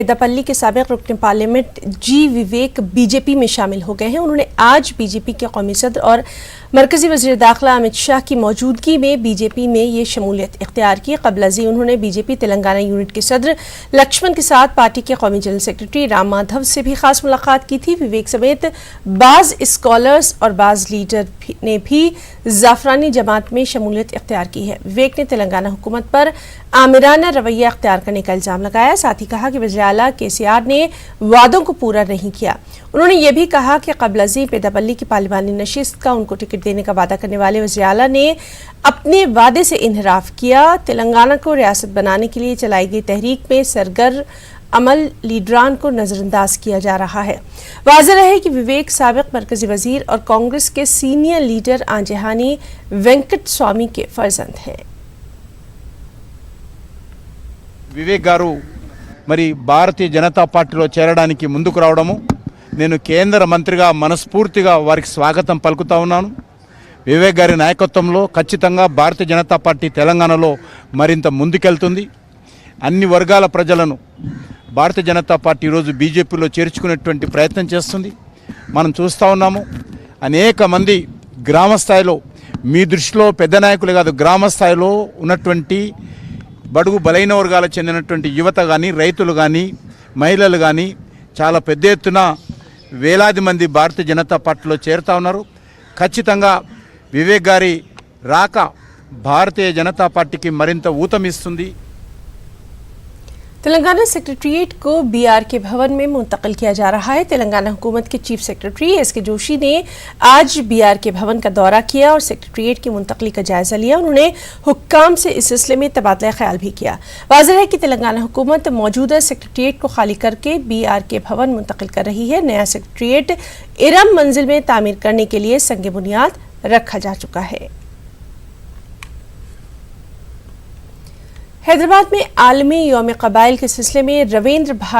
पेद्दापल्ली के साबिक रुकन पार्लियामेंट जी विवेक बीजेपी में शामिल हो गए हैं। उन्होंने आज बीजेपी के कौमी सदर और मरकजी वज़ीर दाखिला अमित शाह की मौजूदगी में बीजेपी में ये शमूलियत इख्तियार की। क़ब्ल अज़ी उन्होंने बीजेपी तेलंगाना यूनिट के सदर लक्ष्मण के साथ पार्टी के कौमी जनरल सेक्रेटरी राम माधव से भी खास मुलाकात की थी। विवेक समेत बाज़ स्कॉलर्स और बाज़ लीडर ने भी ज़ाफ़रानी जमात में शमूलियत इख्तियार की है। विवेक ने तेलंगाना हुकूमत पर आमिराना रवैया इख्तियार करने का इल्ज़ाम लगाया। साथ ही कहा कि वज़ीर आला केसीआर ने वादों को पूरा नहीं किया। उन्होंने ये भी कहा कि क़ब्ल अज़ी पेद्दापल्ली की पार्लिमानी नशिस्त का उनको टिकट देने का वादा करने वाले वज़ीर आला ने अपने वादे से इन्हराफ किया। तेलंगाना को रियासत बनाने के लिए चलाई गई तहरीक में सरगर अमल लीडरान को नज़रअंदाज किया जा रहा है। वाज़ेह है कि विवेक साबिक मरकजी वज़ीर और कांग्रेस के सीनियर लीडर आंजेहानी वेंकट स्वामी के फर्जंद हैं। వివేక్ గారు మరి భారతీయ జనతా పార్టీలో చేరడానికి ముందుకు రావడము నేను కేంద్ర మంత్రిగా మనస్ఫూర్తిగా వారికి స్వాగతం పలుకుతా ఉన్నాను। వివేక్ గారి నాయకత్వంలో ఖచ్చితంగా భారతీయ జనతా పార్టీ తెలంగాణలో మరింత ముందుకెళ్తుంది। అన్ని వర్గాల ప్రజలను భారతీయ జనతా పార్టీ ఈరోజు బీజేపీలో చేర్చుకునేటువంటి ప్రయత్నం చేస్తుంది। మనం చూస్తూ ఉన్నాము అనేక మంది గ్రామ స్థాయిలో మీ దృష్టిలో పెద్ద నాయకులు కాదు గ్రామ స్థాయిలో ఉన్నటువంటి బడుగు బలైన వర్గాలకు చెందినటువంటి యువత కానీ రైతులు కానీ మహిళలు కానీ చాలా పెద్ద ఎత్తున వేలాది మంది భారతీయ జనతా పార్టీలో చేరుతా ఉన్నారు। ఖచ్చితంగా వివేక్ గారి రాక భారతీయ జనతా పార్టీకి మరింత ఊతమిస్తుంది। तेलंगाना सेक्रेटरीट को बीआरके भवन में मुंतकिल किया जा रहा है। तेलंगाना हुकूमत के चीफ सेक्रेटरी एसके जोशी ने आज बीआरके भवन का दौरा किया और सेक्रेटरीट की मुंतकली का जायजा लिया। उन्होंने हुक्काम से इस सिलसिले में तबादला ख्याल भी किया। वाज़ेह है कि तेलंगाना हुकूमत मौजूदा सेक्रेटरीट को खाली करके बीआरके भवन मुंतकिल कर रही है। नया सेक्रेटरीट इरम मंजिल में तामीर करने के लिए संग बुनियाद रखा जा चुका है। हैदराबाद में आलमी यौम क़बाइल के सिलसिले में रविंद्र